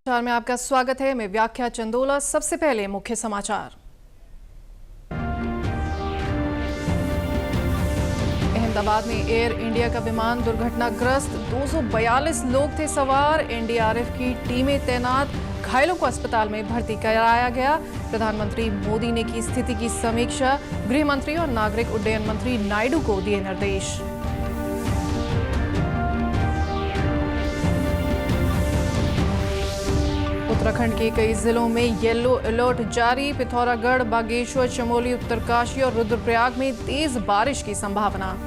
समाचार में आपका स्वागत है। मैं व्याख्या चंदोला। सबसे पहले मुख्य समाचार। अहमदाबाद में एयर इंडिया का विमान दुर्घटनाग्रस्त, 242 लोग थे सवार। एनडीआरएफ की टीमें तैनात, घायलों को अस्पताल में भर्ती कराया गया। प्रधानमंत्री मोदी ने की स्थिति की समीक्षा, गृह मंत्री और नागरिक उड्डयन मंत्री नायडू को दिए निर्देश। उत्तराखंड के कई जिलों में येलो अलर्ट जारी, पिथौरागढ़, बागेश्वर, चमोली, उत्तरकाशी और रुद्रप्रयाग में तेज बारिश की संभावना।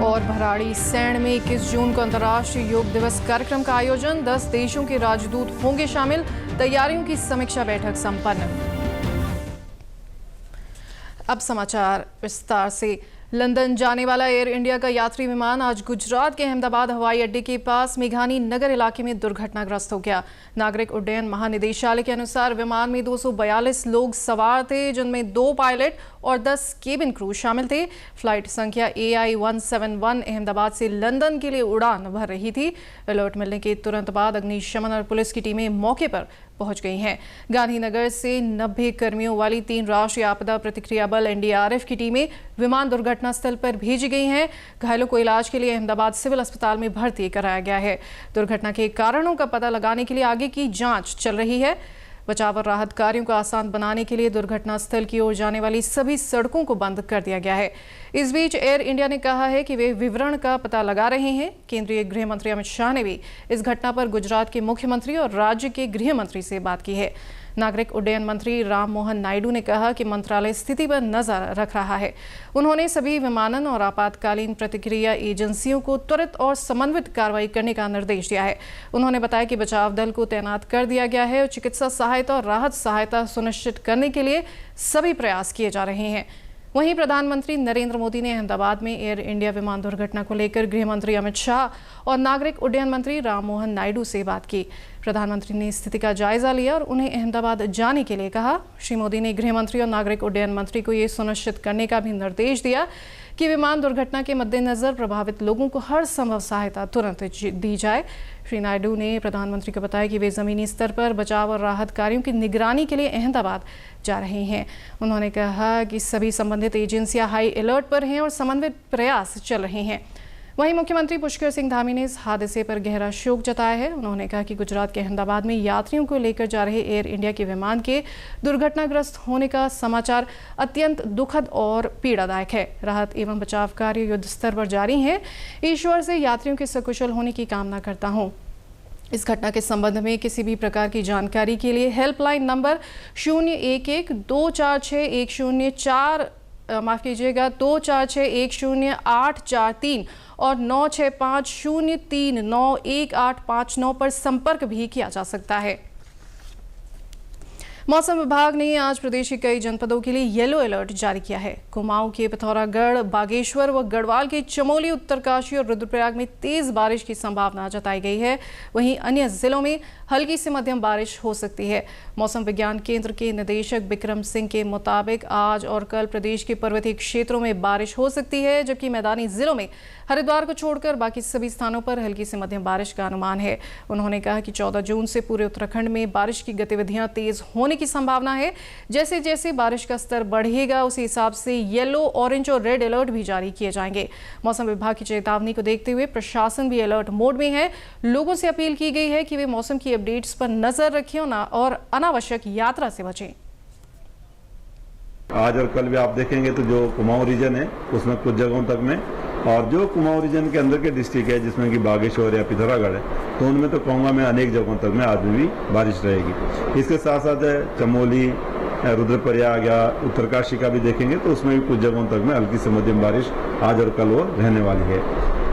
और भराड़ी सैण में 21 जून को अंतर्राष्ट्रीय योग दिवस कार्यक्रम का आयोजन, 10 देशों के राजदूत होंगे शामिल। तैयारियों की समीक्षा बैठक संपन्न। अब समाचार विस्तार से। लंदन जाने वाला एयर इंडिया का यात्री विमान आज गुजरात के अहमदाबाद हवाई अड्डे के पास मेघानी नगर इलाके में दुर्घटनाग्रस्त हो गया। नागरिक उड्डयन महानिदेशालय के अनुसार विमान में 242 लोग सवार थे, जिनमें 2 पायलट और 10 केबिन क्रू शामिल थे। फ्लाइट संख्या AI-171 अहमदाबाद से लंदन के लिए उड़ान भर रही थी। अलर्ट मिलने के तुरंत बाद अग्निशमन और पुलिस की टीमें मौके पर पहुंच गई हैं। गांधीनगर से 90 कर्मियों वाली 3 राष्ट्रीय आपदा प्रतिक्रिया बल एनडीआरएफ की टीमें विमान दुर्घटना स्थल पर भेजी गई हैं। घायलों को इलाज के लिए अहमदाबाद सिविल अस्पताल में भर्ती कराया गया है। दुर्घटना के कारणों का पता लगाने के लिए आगे की जांच चल रही है। बचाव और राहत कार्यों को आसान बनाने के लिए दुर्घटना स्थल की ओर जाने वाली सभी सड़कों को बंद कर दिया गया है। इस बीच एयर इंडिया ने कहा है कि वे विवरण का पता लगा रहे हैं। केंद्रीय गृह मंत्री अमित शाह ने भी इस घटना पर गुजरात के मुख्यमंत्री और राज्य के गृह मंत्री से बात की है। नागरिक उड्डयन मंत्री राम मोहन नायडू ने कहा कि मंत्रालय स्थिति पर नजर रख रहा है। उन्होंने सभी विमानन और आपातकालीन प्रतिक्रिया एजेंसियों को त्वरित और समन्वित कार्रवाई करने का निर्देश दिया है। उन्होंने बताया कि बचाव दल को तैनात कर दिया गया है और चिकित्सा सहायता और राहत सहायता सुनिश्चित करने के लिए सभी प्रयास किए जा रहे हैं। वहीं प्रधानमंत्री नरेंद्र मोदी ने अहमदाबाद में एयर इंडिया विमान दुर्घटना को लेकर गृह मंत्री अमित शाह और नागरिक उड्डयन मंत्री राम मोहन नायडू से बात की। प्रधानमंत्री ने स्थिति का जायजा लिया और उन्हें अहमदाबाद जाने के लिए कहा। श्री मोदी ने गृह मंत्री और नागरिक उड्डयन मंत्री को ये सुनिश्चित करने का भी निर्देश दिया कि विमान दुर्घटना के मद्देनजर प्रभावित लोगों को हर संभव सहायता तुरंत दी जाए। श्री नायडू ने प्रधानमंत्री को बताया कि वे जमीनी स्तर पर बचाव और राहत कार्यों की निगरानी के लिए अहमदाबाद जा रहे हैं। उन्होंने कहा कि सभी संबंधित एजेंसियां हाई अलर्ट पर हैं और समन्वित प्रयास चल रहे हैं। वहीं मुख्यमंत्री पुष्कर सिंह धामी ने इस हादसे पर गहरा शोक जताया है। उन्होंने कहा कि गुजरात के अहमदाबाद में यात्रियों को लेकर जा रहे एयर इंडिया के विमान के दुर्घटनाग्रस्त होने का समाचार अत्यंत दुखद और पीड़ादायक है। राहत एवं बचाव कार्य युद्ध स्तर पर जारी है। ईश्वर से यात्रियों के सकुशल होने की कामना करता हूँ। इस घटना के संबंध में किसी भी प्रकार की जानकारी के लिए हेल्पलाइन नंबर 2461043 और 9650391859 पर संपर्क भी किया जा सकता है। मौसम विभाग ने आज प्रदेश के कई जनपदों के लिए येलो अलर्ट जारी किया है। कुमाऊं के पिथौरागढ़, बागेश्वर व गढ़वाल के चमोली, उत्तरकाशी और रुद्रप्रयाग में तेज बारिश की संभावना जताई गई है। वहीं अन्य जिलों में हल्की से मध्यम बारिश हो सकती है। मौसम विज्ञान केंद्र के निदेशक बिक्रम सिंह के मुताबिक आज और कल प्रदेश के पर्वतीय क्षेत्रों में बारिश हो सकती है, जबकि मैदानी जिलों में हरिद्वार को छोड़कर बाकी सभी स्थानों पर हल्की से मध्यम बारिश का अनुमान है। उन्होंने कहा कि 14 जून से पूरे उत्तराखंड में बारिश की गतिविधियां तेज होने की संभावना है। जैसे जैसे बारिश का स्तर बढ़ेगा उसी हिसाब से येलो, ऑरेंज और रेड अलर्ट भी जारी किए जाएंगे। मौसम विभाग की चेतावनी को देखते हुए प्रशासन भी अलर्ट मोड में है। लोगों से अपील की गई है कि वे मौसम की अपडेट्स पर नजर रखें और अनावश्यक यात्रा से बचें। आज और कल भी आप देखेंगे तो जो कुमाऊं रीजन है उसमें कुछ जगहों तक में, और जो कुमाऊं रीजन के अंदर के डिस्ट्रिक्ट है जिसमें कि बागेश्वर या पिथौरागढ़ है, तो उनमें तो कहूँगा मैं अनेक जगहों तक में आज भी बारिश रहेगी। इसके साथ साथ चमोली, रुद्रप्रयाग या उत्तरकाशी का भी देखेंगे तो उसमें भी कुछ जगहों तक में हल्की से मध्यम बारिश आज और कल वो रहने वाली है।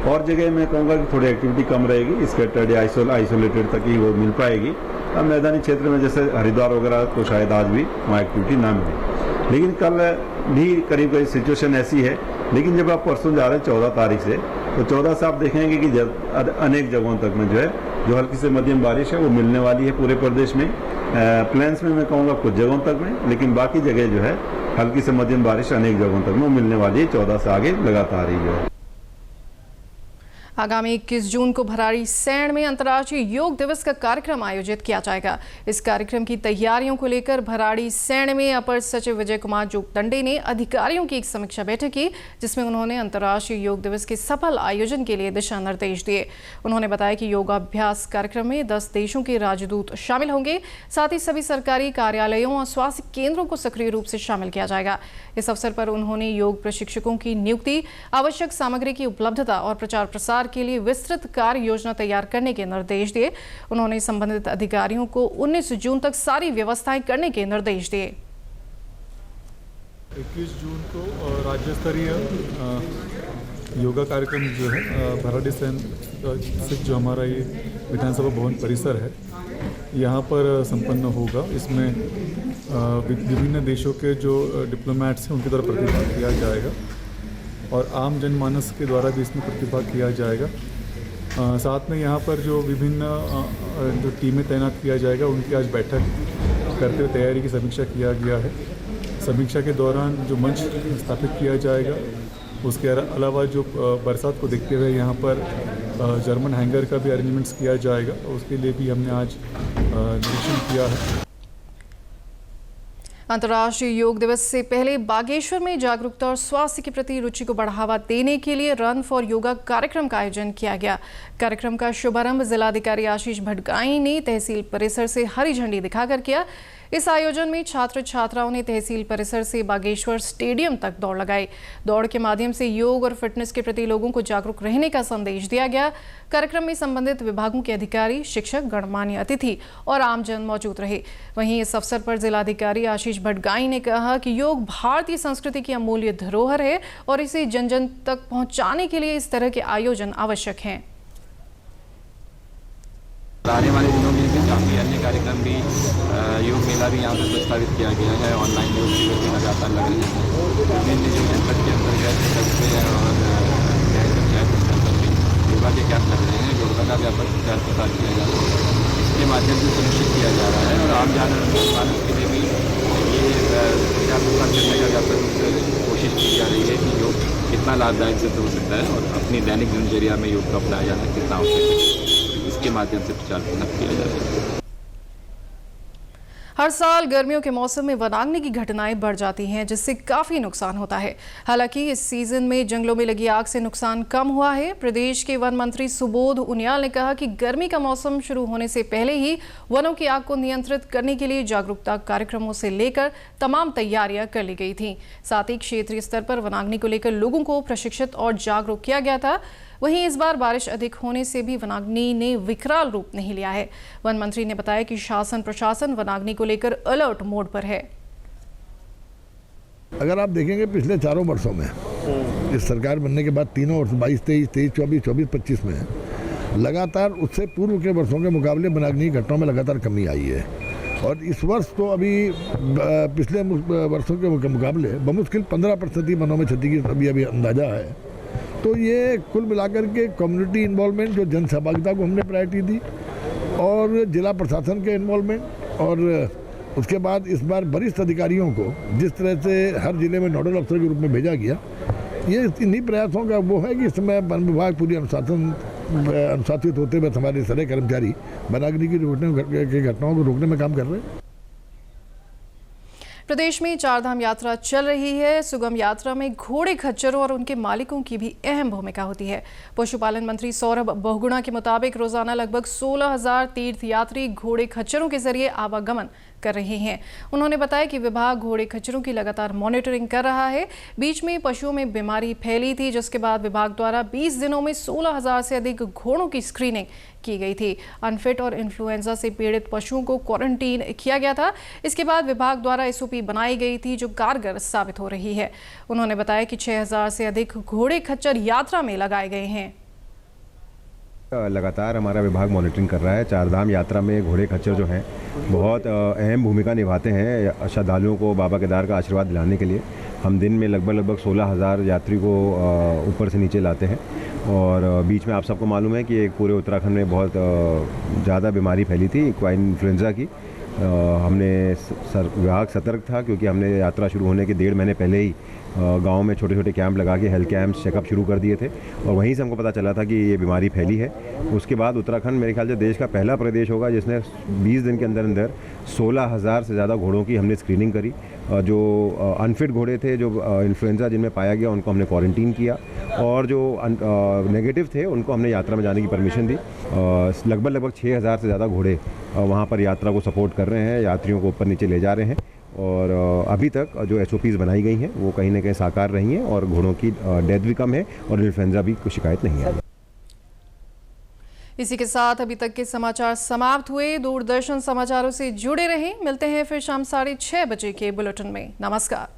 और जगह मैं कहूँगा कि थोड़ी एक्टिविटी कम रहेगी, स्कैटर्ड या आइसोलेटेड तक ही वो मिल पाएगी। अब मैदानी क्षेत्र में जैसे हरिद्वार वगैरह तो शायद आज भी वहाँ एक्टिविटी ना मिले, लेकिन कल भी करीब करीब सिचुएशन ऐसी है। लेकिन जब आप परसों जा रहे हैं 14 तारीख से, तो 14 से आप देखेंगे कि अनेक जगहों तक में जो है जो हल्की से मध्यम बारिश है वो मिलने वाली है पूरे प्रदेश में। प्लेन्स में मैं कहूँगा कुछ जगहों तक में, लेकिन बाकी जगह जो है हल्की से मध्यम बारिश अनेक जगहों तक में मिलने वाली है। 14 से आगे लगातार ही है। आगामी 21 जून को भराड़ीसैंण में अंतर्राष्ट्रीय योग दिवस का कार्यक्रम आयोजित किया जाएगा। इस कार्यक्रम की तैयारियों को लेकर भराड़ीसैंण में अपर सचिव विजय कुमार जोगदंडे ने अधिकारियों की एक समीक्षा बैठक की, जिसमें उन्होंने अंतर्राष्ट्रीय योग दिवस के सफल आयोजन के लिए दिशा निर्देश दिए। उन्होंने बताया कि योगाभ्यास कार्यक्रम में 10 देशों के राजदूत शामिल होंगे। साथ ही सभी सरकारी कार्यालयों और स्वास्थ्य केंद्रों को सक्रिय रूप से शामिल किया जाएगा। इस अवसर पर उन्होंने योग प्रशिक्षकों की नियुक्ति, आवश्यक सामग्री की उपलब्धता और प्रचार प्रसार के लिए विस्तृत कार्य योजना तैयार करने के निर्देश दिए। उन्होंने संबंधित अधिकारियों को 19 जून तक सारी व्यवस्थाएं करने के निर्देश दिए। 21 जून को राज्य स्तरीय योगा कार्यक्रम जो है भराड़ीसैंण स्थित जो हमारा ये विधानसभा भवन परिसर है यहाँ पर संपन्न होगा। इसमें विभिन्न देशों के जो डिप्लोमेट्स हैं उनके द्वारा प्रतिभाग किया जाएगा और आम जनमानस के द्वारा भी इसमें प्रतिभाग किया जाएगा। साथ में यहाँ पर जो विभिन्न जो टीमें तैनात किया जाएगा उनकी आज बैठक करते हुए तैयारी की समीक्षा किया गया है। समीक्षा के दौरान जो मंच स्थापित किया जाएगा, उसके अलावा जो बरसात को देखते हुए यहाँ पर जर्मन हैंगर का भी अरेंजमेंट्स किया जाएगा, उसके लिए भी हमने आज निरीक्षण किया है। अंतर्राष्ट्रीय योग दिवस से पहले बागेश्वर में जागरूकता और स्वास्थ्य के प्रति रुचि को बढ़ावा देने के लिए रन फॉर योगा कार्यक्रम का आयोजन किया गया। कार्यक्रम का शुभारंभ जिलाधिकारी आशीष भटगाई ने तहसील परिसर से हरी झंडी दिखाकर किया। इस आयोजन में छात्र छात्राओं ने तहसील परिसर से बागेश्वर स्टेडियम तक दौड़ लगाई। दौड़ के माध्यम से योग और फिटनेस के प्रति लोगों को जागरूक रहने का संदेश दिया गया। कार्यक्रम में संबंधित विभागों के अधिकारी, शिक्षक, गणमान्य अतिथि और आमजन मौजूद रहे। वहीं इस अवसर पर जिलाधिकारी आशीष भटगाई ने कहा कि योग भारतीय संस्कृति की अमूल्य धरोहर है और इसे जन जन तक पहुंचाने के लिए इस तरह के आयोजन आवश्यक हैं। आने वाले दिनों में भी काफ़ी अन्य कार्यक्रम भी योग मेला भी यहाँ पर प्रस्तावित किया गया है। ऑनलाइन योग शिविर भी लगातार लग रहे हैं। विभिन्न जो जनपद के अंतर्गत कस्बे और पंचायत स्तर पर भी योगा के कैंप लग रहे हैं। योगा का व्यापक प्रचार प्रसार किया जा रहा है, इसके माध्यम से सुनिश्चित किया जा रहा है और आम जनमानस के लिए भी ये प्रचार प्रसार करने का व्यापक रूप से कोशिश की जा रही है कि योग कितना लाभदायक सिद्ध हो सकता है और अपनी दैनिक दिनचर्या में योग का अपनाया जाना कितना आवश्यक है, इसके माध्यम से प्रचार प्रसार किया जा रहा है। हर साल गर्मियों के मौसम में वनाग्नि की घटनाएं बढ़ जाती हैं, जिससे काफी नुकसान होता है। हालांकि इस सीजन में जंगलों में लगी आग से नुकसान कम हुआ है। प्रदेश के वन मंत्री सुबोध उनियाल ने कहा कि गर्मी का मौसम शुरू होने से पहले ही वनों की आग को नियंत्रित करने के लिए जागरूकता कार्यक्रमों से लेकर तमाम तैयारियां कर ली गई थी। साथ ही क्षेत्रीय स्तर पर वनाग्नि को लेकर लोगों को प्रशिक्षित और जागरूक किया गया था। वहीं इस बार बारिश अधिक होने से भी वनाग्नि ने विकराल रूप नहीं लिया है। वन मंत्री ने बताया कि शासन प्रशासन वनाग्नि को लेकर अलर्ट मोड पर है। अगर आप देखेंगे पिछले 4 वर्षों में इस सरकार बनने के बाद 3 वर्ष 22, 23, 24, 25 में लगातार उससे पूर्व के वर्षों के मुकाबले वनाग्नि की घटनाओं में लगातार कमी आई है। और इस वर्ष तो अभी पिछले वर्षों के मुकाबले बमुश्किल 15% ही वनों में क्षति की अभी अंदाजा है। तो ये कुल मिलाकर के कम्युनिटी इन्वॉल्वमेंट, जो जन सहभागिता को हमने प्रायोरिटी दी और जिला प्रशासन के इन्वॉल्वमेंट और उसके बाद इस बार वरिष्ठ अधिकारियों को जिस तरह से हर जिले में नोडल अफसर के रूप में भेजा गया, ये इन्हीं प्रयासों का वो है कि इस समय वन विभाग पूरी अनुशासित होते हुए हमारे सारे कर्मचारी वनाग्नि की घटनाओं को रोकने में काम कर रहे हैं। प्रदेश में चारधाम यात्रा चल रही है। सुगम यात्रा में घोड़े खच्चरों और उनके मालिकों की भी अहम भूमिका होती है। पशुपालन मंत्री सौरभ बहुगुणा के मुताबिक रोजाना लगभग 16,000 तीर्थ यात्री घोड़े खच्चरों के जरिए आवागमन कर रहे हैं। उन्होंने बताया कि विभाग घोड़े खच्चरों की लगातार मॉनिटरिंग कर रहा है। बीच में पशुओं में बीमारी फैली थी, जिसके बाद विभाग द्वारा 20 दिनों में 16,000 से अधिक घोड़ों की स्क्रीनिंग की गई थी। अनफिट और इन्फ्लुएंजा से पीड़ित पशुओं को क्वारंटीन किया गया था। इसके बाद विभाग द्वारा एसओपी बनाई गई थी, जो कारगर साबित हो रही है। उन्होंने बताया कि 6,000 से अधिक घोड़े खच्चर यात्रा में लगाए गए हैं। लगातार हमारा विभाग मॉनिटरिंग कर रहा है। चारधाम यात्रा में घोड़े खच्चर जो हैं बहुत अहम भूमिका निभाते हैं श्रद्धालुओं को बाबा केदार का आशीर्वाद दिलाने के लिए। हम दिन में लगभग 16,000 यात्री को ऊपर से नीचे लाते हैं और बीच में आप सबको मालूम है कि एक पूरे उत्तराखंड में बहुत ज़्यादा बीमारी फैली थी स्वाइन इन्फ्लुएंजा की। हमने विभाग सतर्क था क्योंकि हमने यात्रा शुरू होने के 1.5 महीने पहले ही गांव में छोटे छोटे कैंप लगा के हेल्थ कैंप्स चेकअप शुरू कर दिए थे और वहीं से हमको पता चला था कि ये बीमारी फैली है। उसके बाद उत्तराखंड मेरे ख्याल से देश का पहला प्रदेश होगा जिसने 20 दिन के अंदर अंदर 16,000 से ज़्यादा घोड़ों की हमने स्क्रीनिंग करी। जो अनफिट घोड़े थे, जो इन्फ्लुएंजा जिनमें पाया गया, उनको हमने क्वारंटीन किया और जो नेगेटिव थे उनको हमने यात्रा में जाने की परमिशन दी। लगभग 6,000 से ज़्यादा घोड़े वहाँ पर यात्रा को सपोर्ट कर रहे हैं, यात्रियों को ऊपर नीचे ले जा रहे हैं और अभी तक जो SOPs बनाई गई हैं वो कहीं ना कहीं साकार रही हैं और घोड़ों की डेथ भी कम है और इन्फ्लुएंजा भी कोई शिकायत नहीं है। इसी के साथ अभी तक के समाचार समाप्त हुए। दूरदर्शन समाचारों से जुड़े रहें। मिलते हैं फिर शाम 6:30 बजे के बुलेटिन में। नमस्कार।